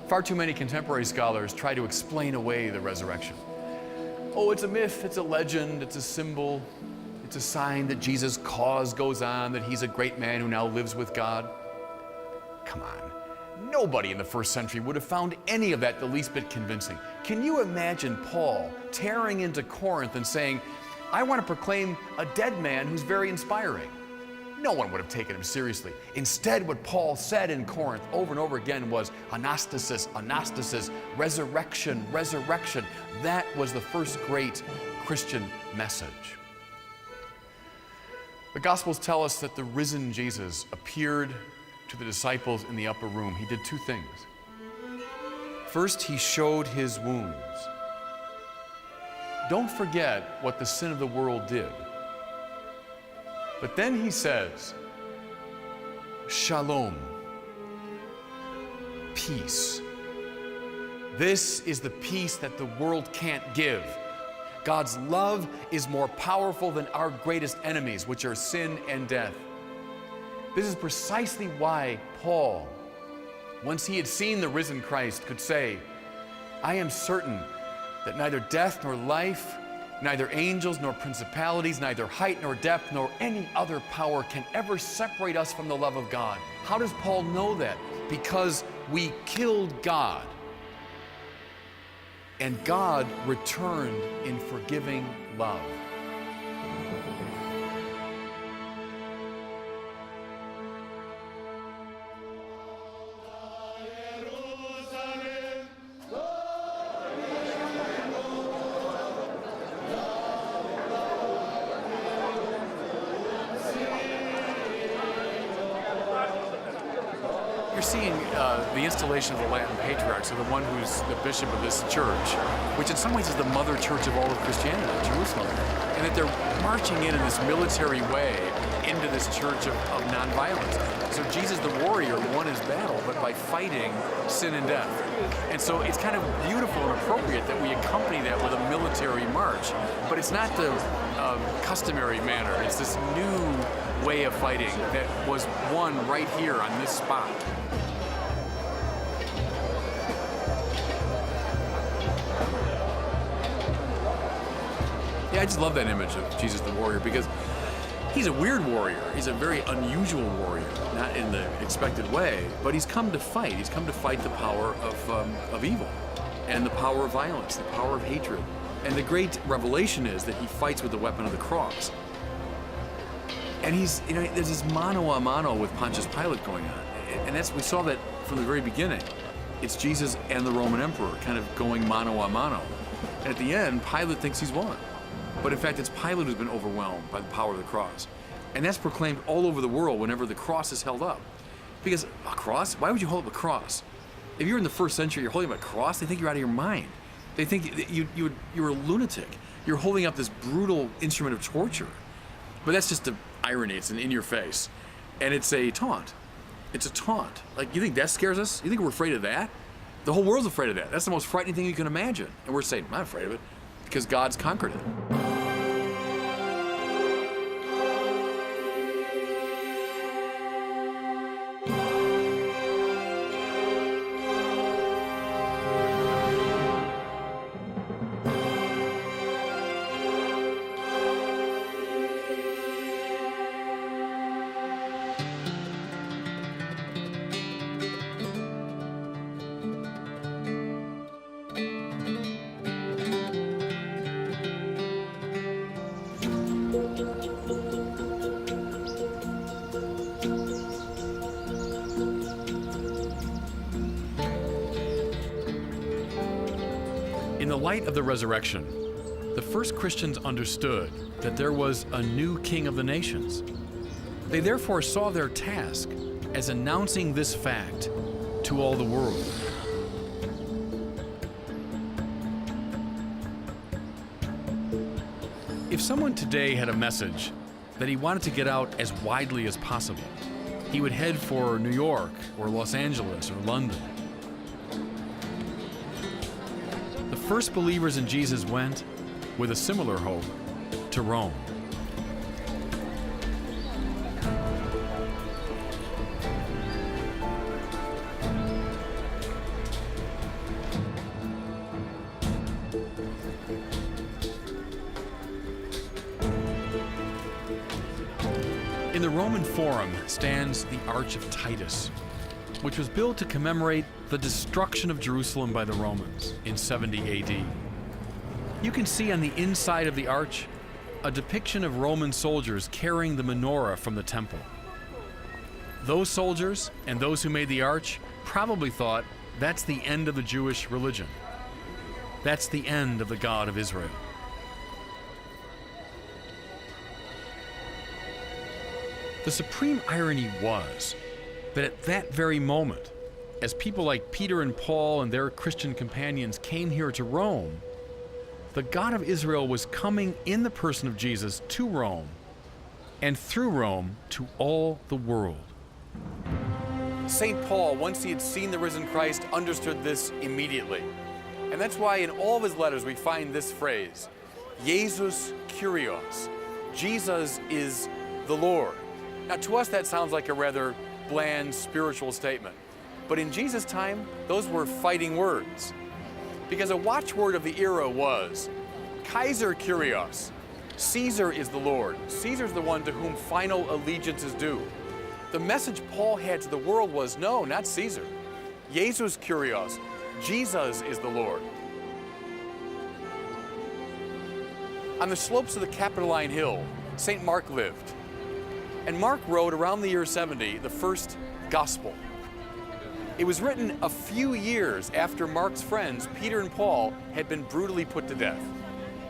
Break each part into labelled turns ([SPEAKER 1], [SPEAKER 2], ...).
[SPEAKER 1] Far too many contemporary scholars try to explain away the resurrection. Oh, it's a myth, it's a legend, it's a symbol, it's a sign that Jesus' cause goes on, that he's a great man who now lives with God. Come on, nobody in the first century would have found any of that the least bit convincing. Can you imagine Paul tearing into Corinth and saying, I want to proclaim a dead man who's very inspiring? No one would have taken him seriously. Instead, what Paul said in Corinth over and over again was anastasis, anastasis, resurrection, resurrection. That was the first great Christian message. The Gospels tell us that the risen Jesus appeared to the disciples in the upper room. He did two things. First, he showed his wounds. Don't forget what the sin of the world did. But then he says, Shalom, peace. This is the peace that the world can't give. God's love is more powerful than our greatest enemies, which are sin and death. This is precisely why Paul, once he had seen the risen Christ, could say, I am certain that neither death nor life, neither angels nor principalities, neither height nor depth, nor any other power can ever separate us from the love of God. How does Paul know that? Because we killed God, and God returned in forgiving love. You're seeing the installation of the Latin Patriarch, so the one who's the bishop of this church, which in some ways is the mother church of all of Christianity, Jerusalem, and that they're marching in this military way into this church of nonviolence. So Jesus the warrior won his battle, but by fighting sin and death. And so it's kind of beautiful and appropriate that we accompany that with a military march, but it's not the customary manner. It's this new way of fighting that was won right here on this spot. Yeah, I just love that image of Jesus the warrior because he's a weird warrior. He's a very unusual warrior, not in the expected way, but he's come to fight. He's come to fight the power of evil and the power of violence, the power of hatred. And the great revelation is that he fights with the weapon of the cross. And he's, there's this mano a mano with Pontius Pilate going on. And we saw that from the very beginning. It's Jesus and the Roman emperor kind of going mano a mano. And at the end, Pilate thinks he's won. But in fact, it's Pilate who's been overwhelmed by the power of the cross. And that's proclaimed all over the world whenever the cross is held up. Because a cross? Why would you hold up a cross? If you're in the first century, you're holding up a cross, they think you're out of your mind. They think that you're a lunatic. You're holding up this brutal instrument of torture. But that's just the irony. It's an in your face. And it's a taunt. It's a taunt. Like, you think that scares us? You think we're afraid of that? The whole world's afraid of that. That's the most frightening thing you can imagine. And we're saying, I'm not afraid of it, because God's conquered it. In the light of the resurrection, the first Christians understood that there was a new king of the nations. They therefore saw their task as announcing this fact to all the world. If someone today had a message that he wanted to get out as widely as possible, he would head for New York or Los Angeles or London. The first believers in Jesus went, with a similar hope, to Rome.
[SPEAKER 2] In the Roman Forum stands the Arch of Titus, which was built to commemorate the destruction of Jerusalem by the Romans in 70 AD. You can see on the inside of the arch a depiction of Roman soldiers carrying the menorah from the temple. Those soldiers and those who made the arch probably thought that's the end of the Jewish religion. That's the end of the God of Israel. The supreme irony was that at that very moment, as people like Peter and Paul and their Christian companions came here to Rome, the God of Israel was coming in the person of Jesus to Rome, and through Rome to all the world.
[SPEAKER 1] St. Paul, once he had seen the risen Christ, understood this immediately. And that's why in all of his letters we find this phrase, Jesus Kyrios, Jesus is the Lord. Now to us that sounds like a rather bland spiritual statement, but in Jesus' time, those were fighting words. Because a watchword of the era was, Kaiser Kyrios, Caesar is the Lord. Caesar's the one to whom final allegiance is due. The message Paul had to the world was, no, not Caesar. Jesus Kyrios, Jesus is the Lord. On the slopes of the Capitoline Hill, St. Mark lived. And Mark wrote around the year 70 the first gospel. It was written a few years after Mark's friends, Peter and Paul, had been brutally put to death.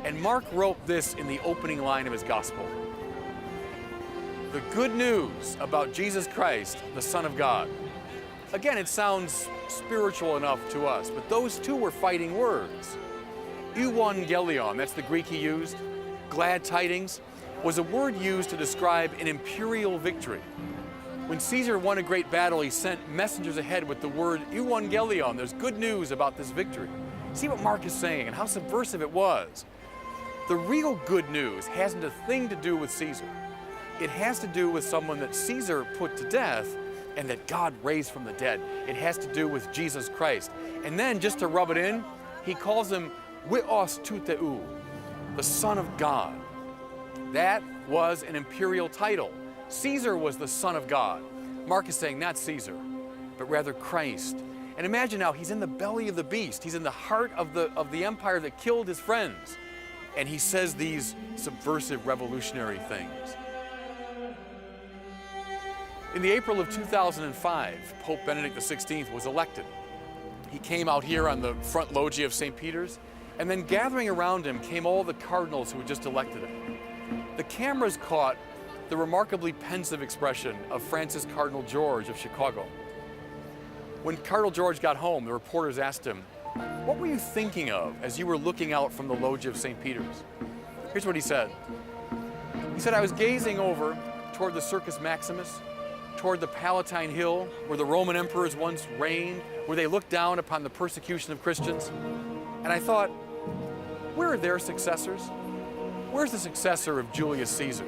[SPEAKER 1] And Mark wrote this in the opening line of his gospel. The good news about Jesus Christ, the Son of God. Again, it sounds spiritual enough to us, but those two were fighting words. Euangelion, that's the Greek he used, glad tidings, was a word used to describe an imperial victory. When Caesar won a great battle, he sent messengers ahead with the word euangelion. There's good news about this victory. See what Mark is saying and how subversive it was. The real good news hasn't a thing to do with Caesar. It has to do with someone that Caesar put to death and that God raised from the dead. It has to do with Jesus Christ. And then, just to rub it in, he calls him Huios Tuteu, the Son of God. That was an imperial title. Caesar was the Son of God. Mark is saying not Caesar, but rather Christ. And imagine now, he's in the belly of the beast. He's in the heart of the empire that killed his friends. And he says these subversive, revolutionary things. In the April of 2005, Pope Benedict XVI was elected. He came out here on the front loggia of St. Peter's, and then gathering around him came all the cardinals who had just elected him. The cameras caught the remarkably pensive expression of Francis Cardinal George of Chicago. When Cardinal George got home, the reporters asked him, "What were you thinking of as you were looking out from the loggia of St. Peter's?" Here's what he said. He said, "I was gazing over toward the Circus Maximus, toward the Palatine Hill, where the Roman emperors once reigned, where they looked down upon the persecution of Christians. And I thought, where are their successors? Where's the successor of Julius Caesar?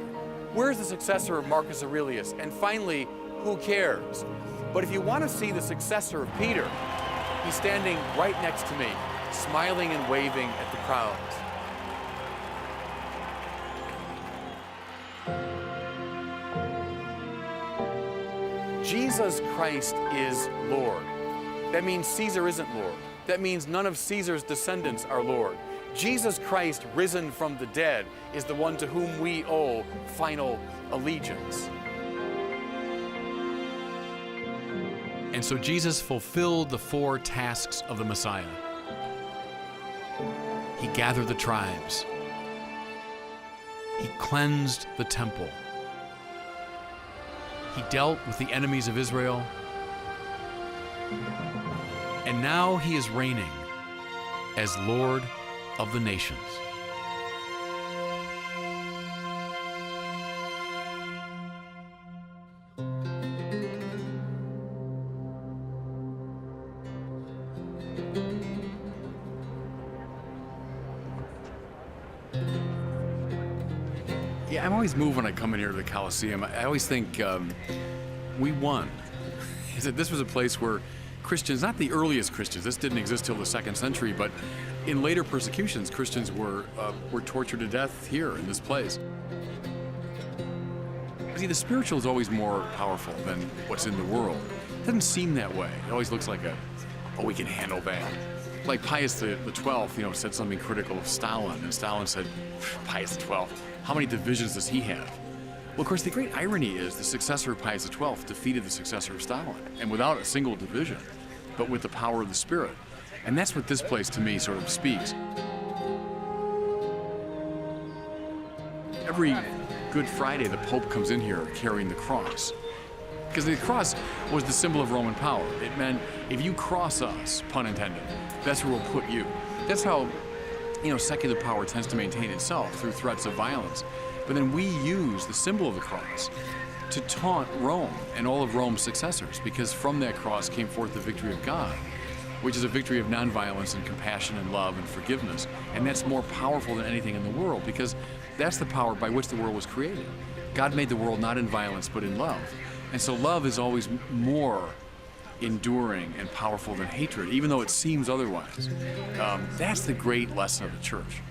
[SPEAKER 1] Where's the successor of Marcus Aurelius? And finally, who cares? But if you want to see the successor of Peter, he's standing right next to me, smiling and waving at the crowds." Jesus Christ is Lord. That means Caesar isn't Lord. That means none of Caesar's descendants are Lord. Jesus Christ, risen from the dead, is the one to whom we owe final allegiance.
[SPEAKER 2] And so Jesus fulfilled the 4 tasks of the Messiah. He gathered the tribes. He cleansed the temple. He dealt with the enemies of Israel. And now he is reigning as Lord of the nations.
[SPEAKER 1] Yeah, I'm always moved when I come in here to the Colosseum. I always think we won. This was a place where Christians, not the earliest Christians, this didn't exist till the 2nd century, but in later persecutions, Christians were tortured to death here in this place. See, the spiritual is always more powerful than what's in the world. It doesn't seem that way. It always looks like we can handle that. Like Pius the 12th, said something critical of Stalin, and Stalin said, Pius the 12th, how many divisions does he have? Well, of course, the great irony is the successor of Pius the 12th defeated the successor of Stalin, and without a single division, but with the power of the Spirit. And that's what this place, to me, sort of speaks. Every Good Friday, the Pope comes in here carrying the cross. Because the cross was the symbol of Roman power. It meant if you cross us, pun intended, that's where we'll put you. That's how, secular power tends to maintain itself through threats of violence. But then we use the symbol of the cross to taunt Rome and all of Rome's successors, because from that cross came forth the victory of God, which is a victory of nonviolence and compassion and love and forgiveness. And that's more powerful than anything in the world, because that's the power by which the world was created. God made the world not in violence, but in love. And so love is always more enduring and powerful than hatred, even though it seems otherwise. That's the great lesson of the church.